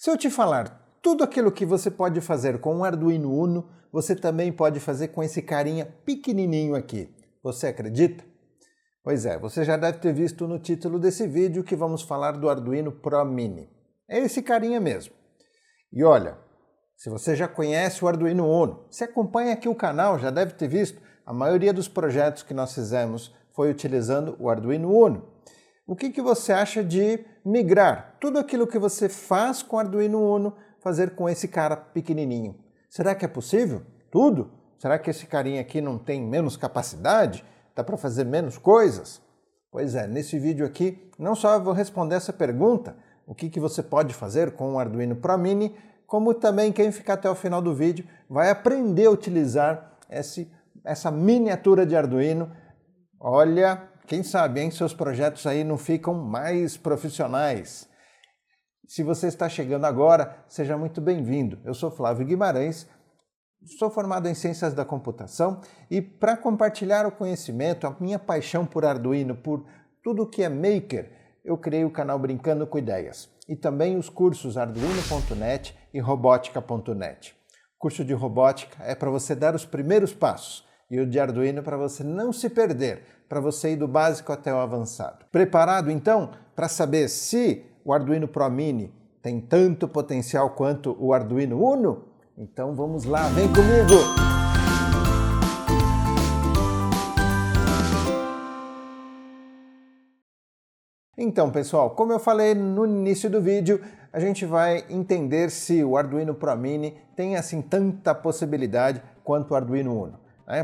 Se eu te falar tudo aquilo que você pode fazer com um Arduino Uno, você também pode fazer com esse carinha pequenininho aqui. Você acredita? Pois é, você já deve ter visto no título desse vídeo que vamos falar do Arduino Pro Mini. É esse carinha mesmo. E olha, se você já conhece o Arduino Uno, se acompanha aqui o canal, já deve ter visto, a maioria dos projetos que nós fizemos foi utilizando o Arduino Uno. O que você acha de migrar tudo aquilo que você faz com o Arduino Uno, fazer com esse cara pequenininho? Será que é possível? Tudo? Será que esse carinha aqui não tem menos capacidade? Dá para fazer menos coisas? Pois é, nesse vídeo aqui, não só eu vou responder essa pergunta, o que você pode fazer com o Arduino Pro Mini, como também quem ficar até o final do vídeo vai aprender a utilizar essa miniatura de Arduino. Olha, quem sabe, hein, seus projetos aí não ficam mais profissionais. Se você está chegando agora, seja muito bem-vindo. Eu sou Flávio Guimarães, sou formado em Ciências da Computação e para compartilhar o conhecimento, a minha paixão por Arduino, por tudo que é maker, eu criei o canal Brincando com Ideias e também os cursos arduino.net e robótica.net. O curso de robótica é para você dar os primeiros passos e o de Arduino para você não se perder, para você ir do básico até o avançado. Preparado então para saber se o Arduino Pro Mini tem tanto potencial quanto o Arduino Uno? Então vamos lá, vem comigo! Então pessoal, como eu falei no início do vídeo, a gente vai entender se o Arduino Pro Mini tem assim tanta possibilidade quanto o Arduino Uno.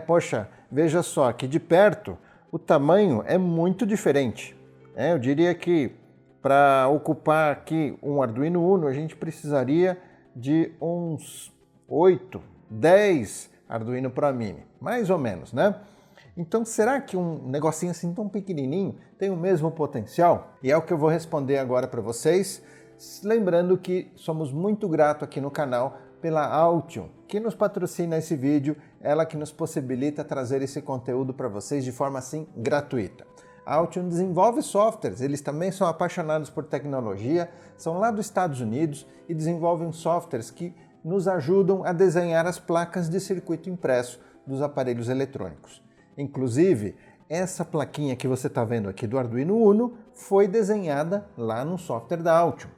Poxa, veja só, aqui de perto o tamanho é muito diferente. Eu diria que para ocupar aqui um Arduino Uno a gente precisaria de uns 8, 10 Arduino Pro Mini, mais ou menos, né? Então será que um negocinho assim tão pequenininho tem o mesmo potencial? E é o que eu vou responder agora para vocês, lembrando que somos muito gratos aqui no canal pela Altium, que nos patrocina esse vídeo, ela que nos possibilita trazer esse conteúdo para vocês de forma assim gratuita. A Altium desenvolve softwares, eles também são apaixonados por tecnologia, são lá dos Estados Unidos e desenvolvem softwares que nos ajudam a desenhar as placas de circuito impresso dos aparelhos eletrônicos. Inclusive, essa plaquinha que você está vendo aqui do Arduino Uno foi desenhada lá no software da Altium.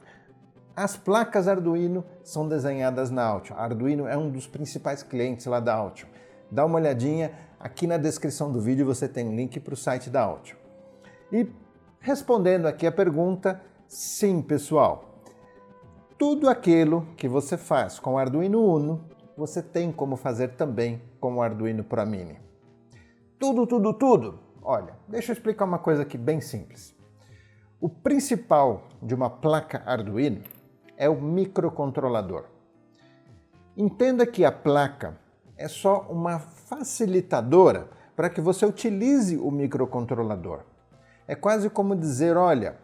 As placas Arduino são desenhadas na Altium. A Arduino é um dos principais clientes lá da Altium. Dá uma olhadinha, aqui na descrição do vídeo você tem um link para o site da Altium. E respondendo aqui a pergunta, sim pessoal, tudo aquilo que você faz com o Arduino Uno, você tem como fazer também com o Arduino Pro Mini. Tudo! Olha, deixa eu explicar uma coisa aqui bem simples. O principal de uma placa Arduino é o microcontrolador. Entenda que a placa é só uma facilitadora para que você utilize o microcontrolador. É quase como dizer, olha,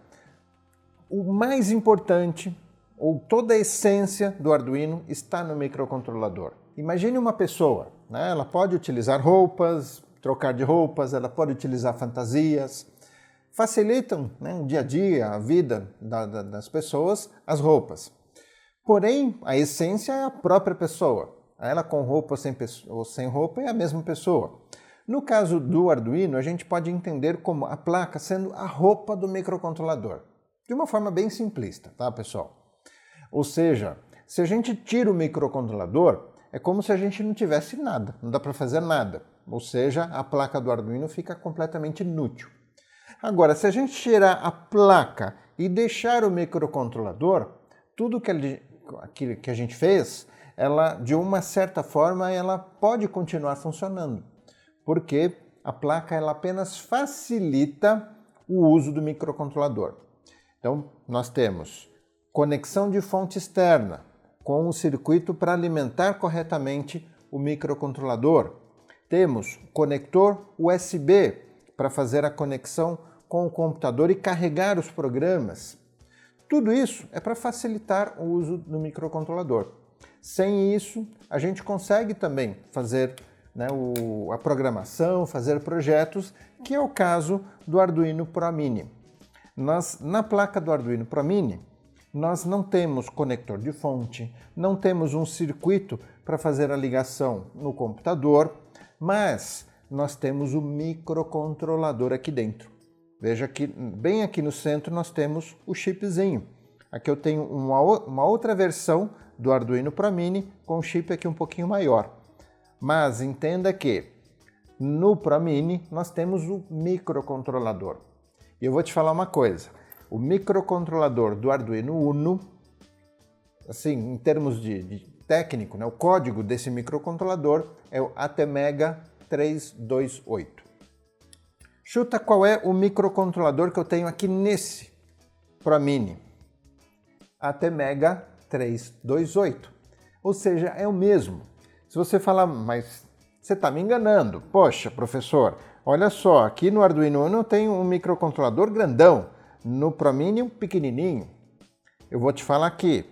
o mais importante, ou toda a essência do Arduino está no microcontrolador. Imagine uma pessoa, né? Ela pode utilizar roupas, trocar de roupas, ela pode utilizar fantasias, facilitam, né, o dia a dia, a vida das pessoas, as roupas. Porém, a essência é a própria pessoa. Ela com roupa ou sem roupa é a mesma pessoa. No caso do Arduino, a gente pode entender como a placa sendo a roupa do microcontrolador. De uma forma bem simplista, tá, pessoal? Ou seja, se a gente tira o microcontrolador, é como se a gente não tivesse nada, não dá para fazer nada. Ou seja, a placa do Arduino fica completamente inútil. Agora, se a gente tirar a placa e deixar o microcontrolador, tudo que a gente fez, ela, de uma certa forma, ela pode continuar funcionando. Porque a placa ela apenas facilita o uso do microcontrolador. Então, nós temos conexão de fonte externa com o circuito para alimentar corretamente o microcontrolador. Temos conector USB para fazer a conexão com o computador e carregar os programas. Tudo isso é para facilitar o uso do microcontrolador. Sem isso, a gente consegue também fazer, né, a programação, fazer projetos, que é o caso do Arduino Pro Mini. Na placa do Arduino Pro Mini, nós não temos conector de fonte, não temos um circuito para fazer a ligação no computador, mas nós temos o microcontrolador aqui dentro. Veja que bem aqui no centro nós temos o chipzinho. Aqui eu tenho uma outra versão do Arduino Pro Mini com um chip aqui um pouquinho maior. Mas entenda que no Pro Mini nós temos o microcontrolador. E eu vou te falar uma coisa, o microcontrolador do Arduino Uno, assim, em termos de técnico, né, o código desse microcontrolador é o ATmega 328. Chuta qual é o microcontrolador que eu tenho aqui nesse Pro Mini? ATmega 328. Ou seja, é o mesmo. Se você falar, mas você está me enganando. Poxa, professor, olha só, aqui no Arduino Uno eu tenho um microcontrolador grandão, no Pro Mini um pequenininho. Eu vou te falar aqui,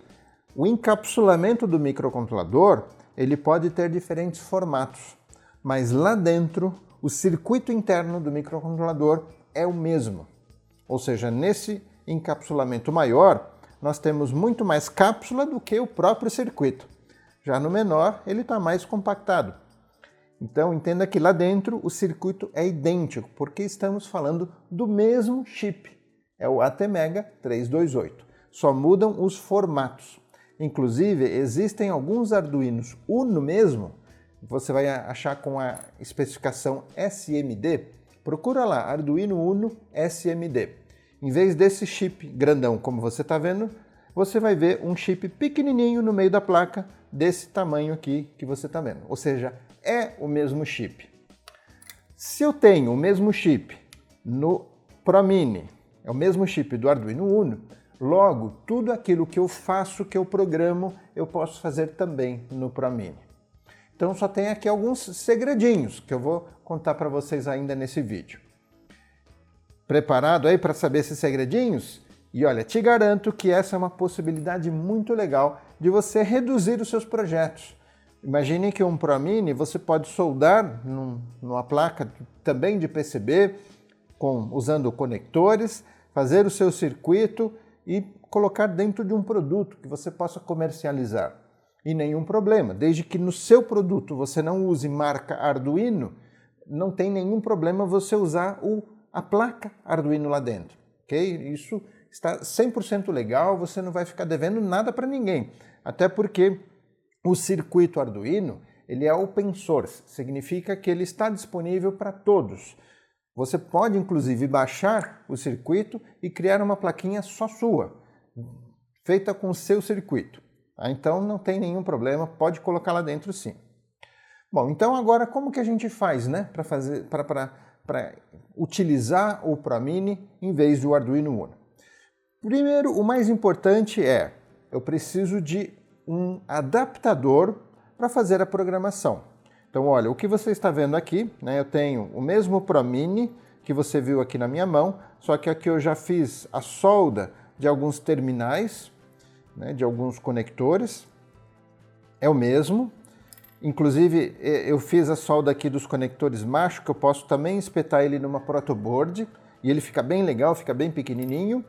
o encapsulamento do microcontrolador, ele pode ter diferentes formatos, mas lá dentro, o circuito interno do microcontrolador é o mesmo. Ou seja, nesse encapsulamento maior, nós temos muito mais cápsula do que o próprio circuito. Já no menor, ele está mais compactado. Então, entenda que lá dentro o circuito é idêntico, porque estamos falando do mesmo chip. É o ATmega 328. Só mudam os formatos. Inclusive, existem alguns Arduinos Uno mesmo, você vai achar com a especificação SMD. Procura lá, Arduino Uno SMD. Em vez desse chip grandão, como você está vendo, você vai ver um chip pequenininho no meio da placa, desse tamanho aqui que você está vendo. Ou seja, é o mesmo chip. Se eu tenho o mesmo chip no Pro Mini, é o mesmo chip do Arduino Uno, logo, tudo aquilo que eu faço, que eu programo, eu posso fazer também no Pro Mini. Então só tem aqui alguns segredinhos que eu vou contar para vocês ainda nesse vídeo. Preparado aí para saber esses segredinhos? E olha, te garanto que essa é uma possibilidade muito legal de você reduzir os seus projetos. Imagine que um Pro Mini você pode soldar numa placa também de PCB, usando conectores, fazer o seu circuito e colocar dentro de um produto que você possa comercializar. E nenhum problema, desde que no seu produto você não use marca Arduino, não tem nenhum problema você usar a placa Arduino lá dentro, ok? Isso está 100% legal, você não vai ficar devendo nada para ninguém, até porque o circuito Arduino ele é open source, significa que ele está disponível para todos. Você pode inclusive baixar o circuito e criar uma plaquinha só sua, feita com o seu circuito. Então não tem nenhum problema, pode colocar lá dentro sim. Bom, então agora como que a gente faz, né, para utilizar o Pro Mini em vez do Arduino Uno? Primeiro, o mais importante é, eu preciso de um adaptador para fazer a programação. Então olha, o que você está vendo aqui, né, eu tenho o mesmo Pro Mini que você viu aqui na minha mão, só que aqui eu já fiz a solda de alguns terminais, né, de alguns conectores, é o mesmo. Inclusive eu fiz a solda aqui dos conectores macho, que eu posso também espetar ele numa protoboard, e ele fica bem legal, fica bem pequenininho.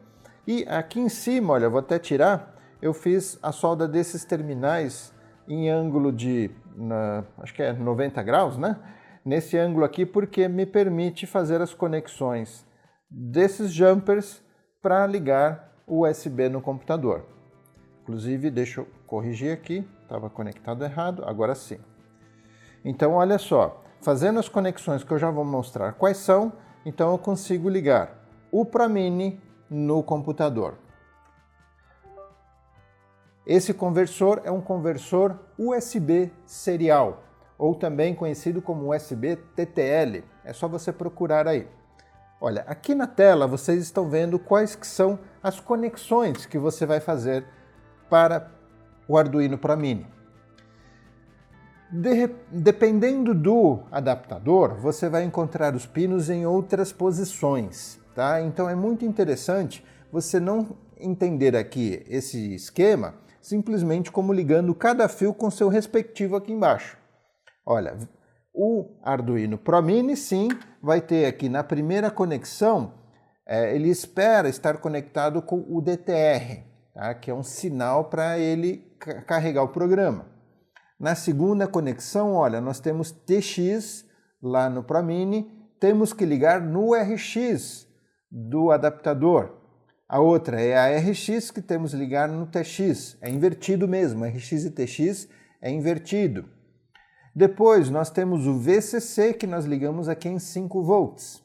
E aqui em cima, olha, eu vou até tirar, eu fiz a solda desses terminais em ângulo de, acho que é 90 graus, né? Nesse ângulo aqui, porque me permite fazer as conexões desses jumpers para ligar o USB no computador. Inclusive, deixa eu corrigir aqui, estava conectado errado, agora sim. Então, olha só, fazendo as conexões que eu já vou mostrar quais são, então eu consigo ligar o Pro Mini no computador. Esse conversor é um conversor USB serial, ou também conhecido como USB TTL. É só você procurar aí. Olha, aqui na tela vocês estão vendo quais que são as conexões que você vai fazer para o Arduino Pro Mini. Dependendo do adaptador, você vai encontrar os pinos em outras posições, tá? Então é muito interessante você não entender aqui esse esquema simplesmente como ligando cada fio com seu respectivo aqui embaixo. Olha, o Arduino Pro Mini sim vai ter aqui na primeira conexão, ele espera estar conectado com o DTR. tá? Que é um sinal para ele carregar o programa. Na segunda conexão, olha, nós temos TX lá no ProMini, temos que ligar no RX do adaptador. A outra é a RX que temos que ligar no TX, é invertido mesmo, RX e TX é invertido. Depois nós temos o VCC que nós ligamos aqui em 5 volts.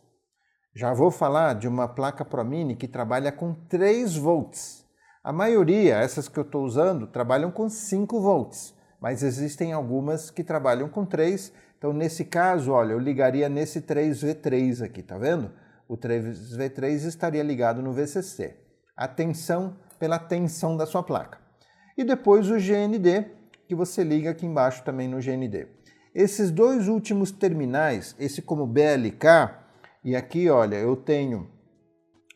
Já vou falar de uma placa ProMini que trabalha com 3 volts. A maioria, essas que eu estou usando, trabalham com 5 volts, mas existem algumas que trabalham com 3. Então, nesse caso, olha, eu ligaria nesse 3V3 aqui, tá vendo? O 3V3 estaria ligado no VCC. Atenção pela tensão da sua placa. E depois o GND, que você liga aqui embaixo também no GND. Esses dois últimos terminais, esse como BLK, e aqui, olha, eu tenho,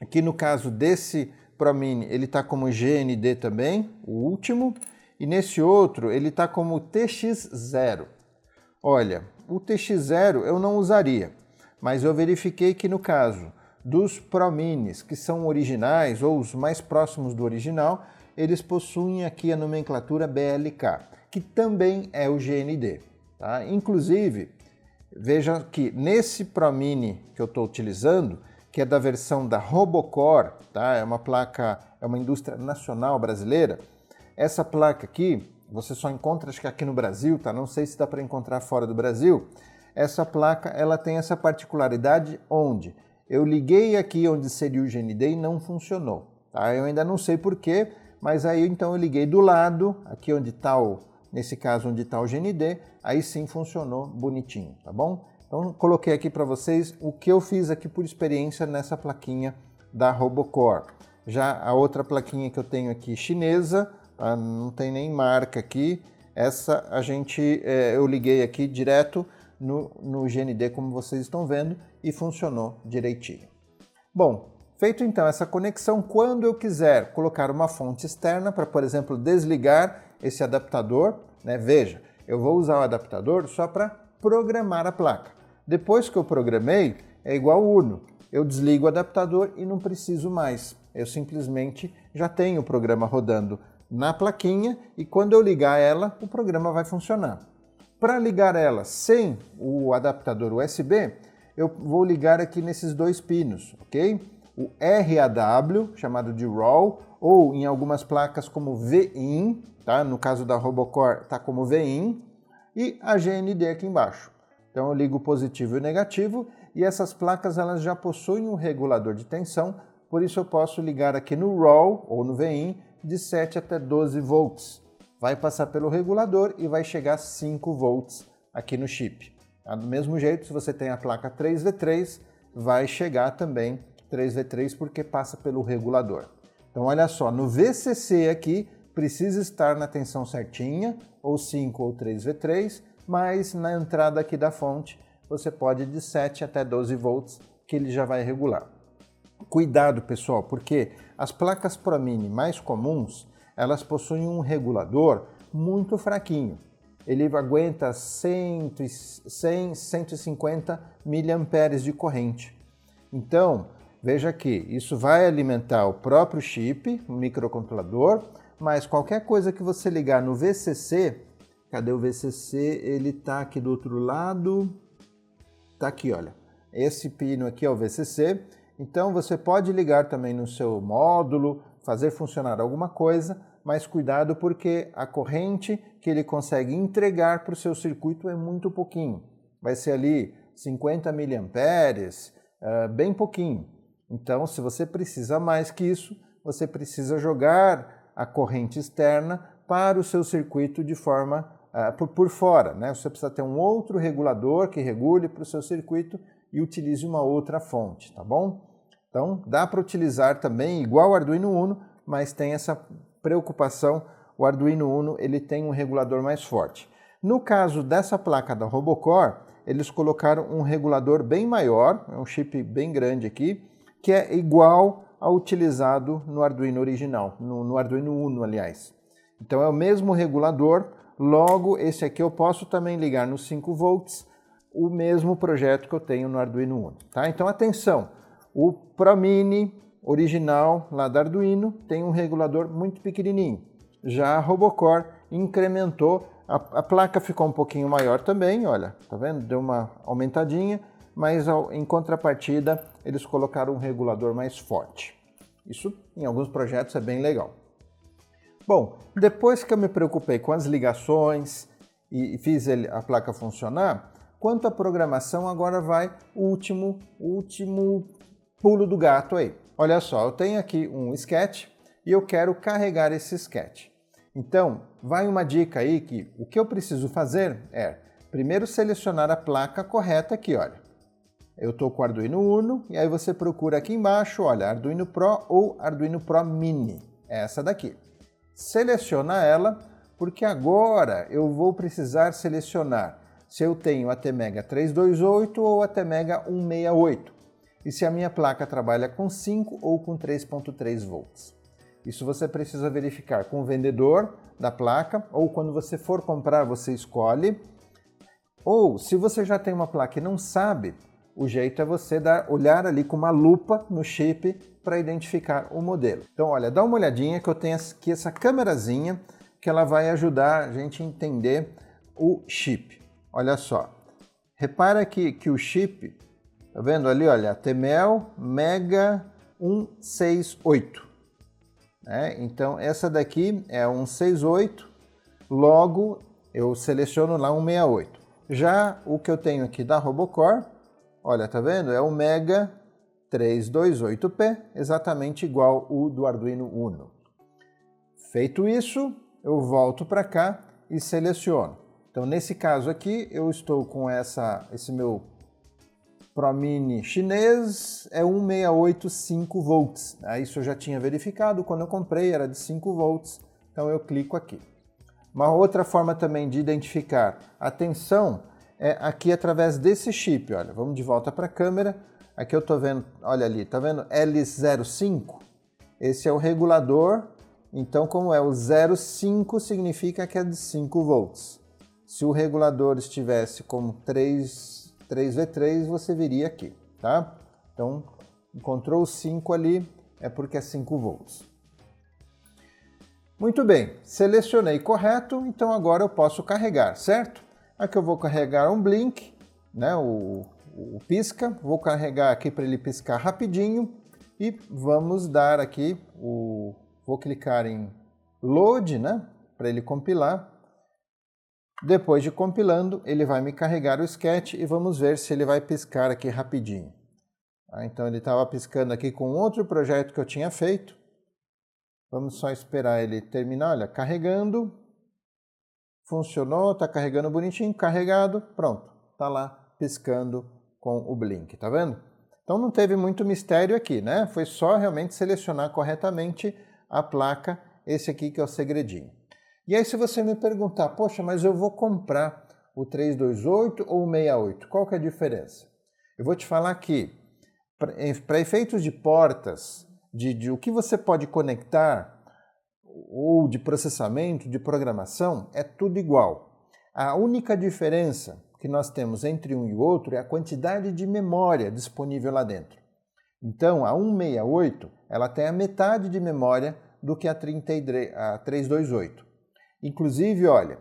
aqui no caso desse ProMini, ele está como GND também, o último, e nesse outro ele está como TX0. Olha, o TX0 eu não usaria, mas eu verifiquei que no caso dos ProMinis, que são originais ou os mais próximos do original, eles possuem aqui a nomenclatura BLK, que também é o GND. Tá? Inclusive, veja que nesse ProMini que eu estou utilizando, que é da versão da Robocor, tá? É uma placa, é uma indústria nacional brasileira, essa placa aqui, você só encontra, acho que aqui no Brasil, tá? Não sei se dá para encontrar fora do Brasil. Essa placa, ela tem essa particularidade onde eu liguei aqui onde seria o GND e não funcionou, tá? Eu ainda não sei porquê, mas aí então eu liguei do lado, aqui onde está nesse caso onde está o GND, aí sim funcionou bonitinho, tá bom? Então coloquei aqui para vocês o que eu fiz aqui por experiência nessa plaquinha da Robocor. Já a outra plaquinha que eu tenho aqui chinesa, não tem nem marca aqui, essa eu liguei aqui direto no GND, como vocês estão vendo, e funcionou direitinho. Bom, feito então essa conexão, quando eu quiser colocar uma fonte externa para, por exemplo, desligar esse adaptador, né? Veja, eu vou usar o adaptador só para programar a placa. Depois que eu programei, é igual o Uno. Eu desligo o adaptador e não preciso mais. Eu simplesmente já tenho o programa rodando na plaquinha e quando eu ligar ela, o programa vai funcionar. Para ligar ela sem o adaptador USB, eu vou ligar aqui nesses dois pinos, ok? O RAW, chamado de RAW, ou em algumas placas como VIN, tá? No caso da Robocor está como VIN, e a GND aqui embaixo. Então eu ligo o positivo e o negativo, e essas placas elas já possuem um regulador de tensão, por isso eu posso ligar aqui no RAW ou no VIN de 7 até 12 volts. Vai passar pelo regulador e vai chegar a 5 volts aqui no chip. Tá? Do mesmo jeito, se você tem a placa 3V3, vai chegar também 3V3 porque passa pelo regulador. Então olha só, no VCC aqui precisa estar na tensão certinha, ou 5 ou 3V3, mas na entrada aqui da fonte você pode ir de 7 até 12 volts que ele já vai regular. Cuidado pessoal, porque as placas ProMini mais comuns, elas possuem um regulador muito fraquinho. Ele aguenta 100, 150 mA de corrente. Então, veja aqui, isso vai alimentar o próprio chip, o microcontrolador, mas qualquer coisa que você ligar no VCC, cadê o VCC? Ele está aqui do outro lado, está aqui, olha. Esse pino aqui é o VCC, então você pode ligar também no seu módulo, fazer funcionar alguma coisa, mas cuidado porque a corrente que ele consegue entregar para o seu circuito é muito pouquinho. Vai ser ali 50 mA, bem pouquinho. Então, se você precisa mais que isso, você precisa jogar a corrente externa para o seu circuito de forma por fora, né? Você precisa ter um outro regulador que regule para o seu circuito e utilize uma outra fonte, tá bom? Então, dá para utilizar também igual o Arduino Uno, mas tem essa preocupação, o Arduino Uno ele tem um regulador mais forte. No caso dessa placa da Robocor, eles colocaram um regulador bem maior, é um chip bem grande aqui, que é igual ao utilizado no Arduino original, no Arduino Uno, aliás. Então é o mesmo regulador, logo esse aqui eu posso também ligar no 5 volts, o mesmo projeto que eu tenho no Arduino Uno. Tá? Então atenção, o ProMini original lá da Arduino tem um regulador muito pequenininho. Já a Robocore incrementou, a placa ficou um pouquinho maior também, olha, tá vendo? Deu uma aumentadinha, mas em contrapartida eles colocaram um regulador mais forte. Isso em alguns projetos é bem legal. Bom, depois que eu me preocupei com as ligações e fiz a placa funcionar, quanto à programação, agora vai o último pulo do gato aí. Olha só, eu tenho aqui um sketch e eu quero carregar esse sketch. Então, vai uma dica aí que o que eu preciso fazer é, primeiro selecionar a placa correta aqui, olha. Eu estou com o Arduino Uno e aí você procura aqui embaixo, olha, Arduino Pro ou Arduino Pro Mini, é essa daqui. Seleciona ela, porque agora eu vou precisar selecionar se eu tenho a Atmega 328 ou a Atmega 168 e se a minha placa trabalha com 5 ou com 3.3 volts. Isso você precisa verificar com o vendedor da placa, ou quando você for comprar você escolhe. Ou se você já tem uma placa e não sabe, o jeito é você olhar ali com uma lupa no chip para identificar o modelo. Então olha, dá uma olhadinha que eu tenho aqui essa câmerazinha que ela vai ajudar a gente a entender o chip. Olha só, repara que o chip, tá vendo ali, olha, Atmel Mega 168. Então essa daqui é 168, logo eu seleciono lá 168. Já o que eu tenho aqui da Robocore, olha, tá vendo? É o Mega 328P, exatamente igual o do Arduino Uno. Feito isso, eu volto para cá e seleciono. Então nesse caso aqui eu estou com esse meu Pro Mini chinês, é 168 5 volts. Isso eu já tinha verificado, quando eu comprei era de 5 volts, então eu clico aqui. Uma outra forma também de identificar a tensão é aqui através desse chip, olha, vamos de volta para a câmera, aqui eu estou vendo, olha ali, tá vendo L05? Esse é o regulador, então como é o 05 significa que é de 5 volts. Se o regulador estivesse como 3V3, você viria aqui, tá? Então, encontrou o 5 ali, é porque é 5 volts. Muito bem, selecionei correto, então agora eu posso carregar, certo? Aqui eu vou carregar um blink, né, o pisca, vou carregar aqui para ele piscar rapidinho e vamos dar aqui, vou clicar em load, né, para ele compilar. Depois de compilando, ele vai me carregar o sketch e vamos ver se ele vai piscar aqui rapidinho. Então ele estava piscando aqui com outro projeto que eu tinha feito. Vamos só esperar ele terminar, olha, carregando. Funcionou, está carregando bonitinho, carregado, pronto. Está lá piscando com o blink, tá vendo? Então não teve muito mistério aqui, né? Foi só realmente selecionar corretamente a placa, esse aqui que é o segredinho. E aí se você me perguntar, poxa, mas eu vou comprar o 328 ou o 68, qual que é a diferença? Eu vou te falar que, para efeitos de portas, de o que você pode conectar, ou de processamento, de programação, é tudo igual. A única diferença que nós temos entre um e o outro é a quantidade de memória disponível lá dentro. Então, a 168, ela tem a metade de memória do que a 328. Inclusive, olha,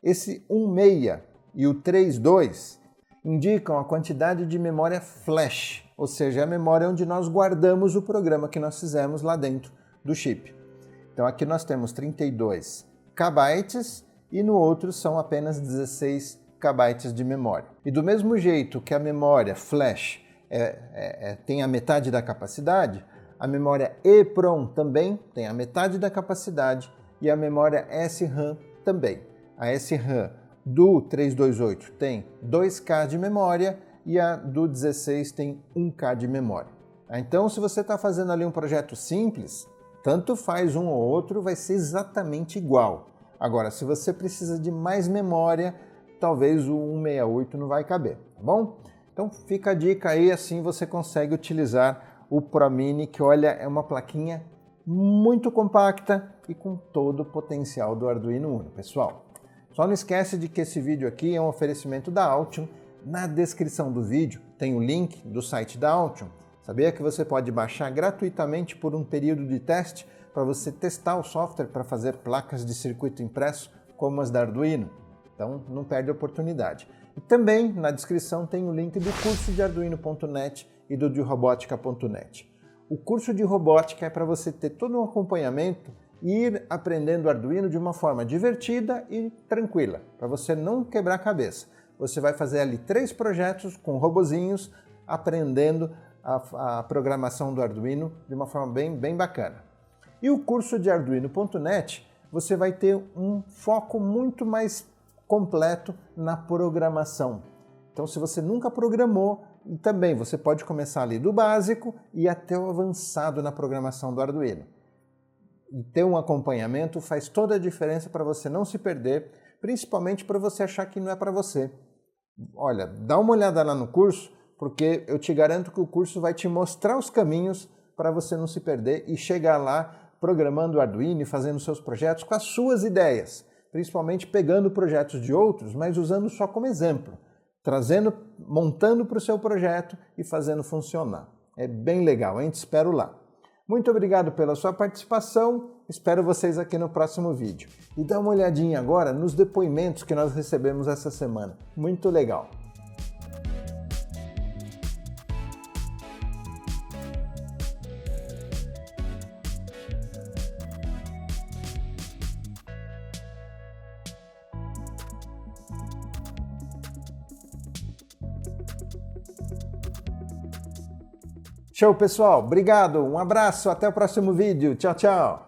esse 16 e o 32 indicam a quantidade de memória flash, ou seja, a memória onde nós guardamos o programa que nós fizemos lá dentro do chip. Então aqui nós temos 32 KB e no outro são apenas 16 KB de memória. E do mesmo jeito que a memória flash tem a metade da capacidade, a memória EEPROM também tem a metade da capacidade e a memória SRAM também. A SRAM do 328 tem 2K de memória e a do 16 tem 1K de memória. Então, se você está fazendo ali um projeto simples, tanto faz um ou outro, vai ser exatamente igual. Agora, se você precisa de mais memória, talvez o 168 não vai caber, tá bom? Então, fica a dica aí, assim você consegue utilizar o Pro Mini, que olha, é uma plaquinha muito compacta e com todo o potencial do Arduino Uno, pessoal. Só não esquece de que esse vídeo aqui é um oferecimento da Altium. Na descrição do vídeo tem o link do site da Altium Sabia que você pode baixar gratuitamente por um período de teste para você testar o software para fazer placas de circuito impresso como as da Arduino? Então não perde a oportunidade. E também na descrição tem o link do curso de Arduino.net e do de Robótica.net. O curso de robótica é para você ter todo um acompanhamento e ir aprendendo Arduino de uma forma divertida e tranquila, para você não quebrar a cabeça. Você vai fazer ali 3 projetos com robozinhos, aprendendo a programação do Arduino de uma forma bem bacana. E o curso de Arduino.net, você vai ter um foco muito mais completo na programação. Então, se você nunca programou, também você pode começar ali do básico e até o avançado na programação do Arduino. E ter um acompanhamento faz toda a diferença para você não se perder, principalmente para você achar que não é para você. Olha, dá uma olhada lá no curso, porque eu te garanto que o curso vai te mostrar os caminhos para você não se perder e chegar lá programando o Arduino e fazendo seus projetos com as suas ideias, principalmente pegando projetos de outros, mas usando só como exemplo, montando para o seu projeto e fazendo funcionar. É bem legal, hein? Te espero lá. Muito obrigado pela sua participação, espero vocês aqui no próximo vídeo. E dá uma olhadinha agora nos depoimentos que nós recebemos essa semana. Muito legal! Show, pessoal! Obrigado, um abraço, até o próximo vídeo. Tchau, tchau!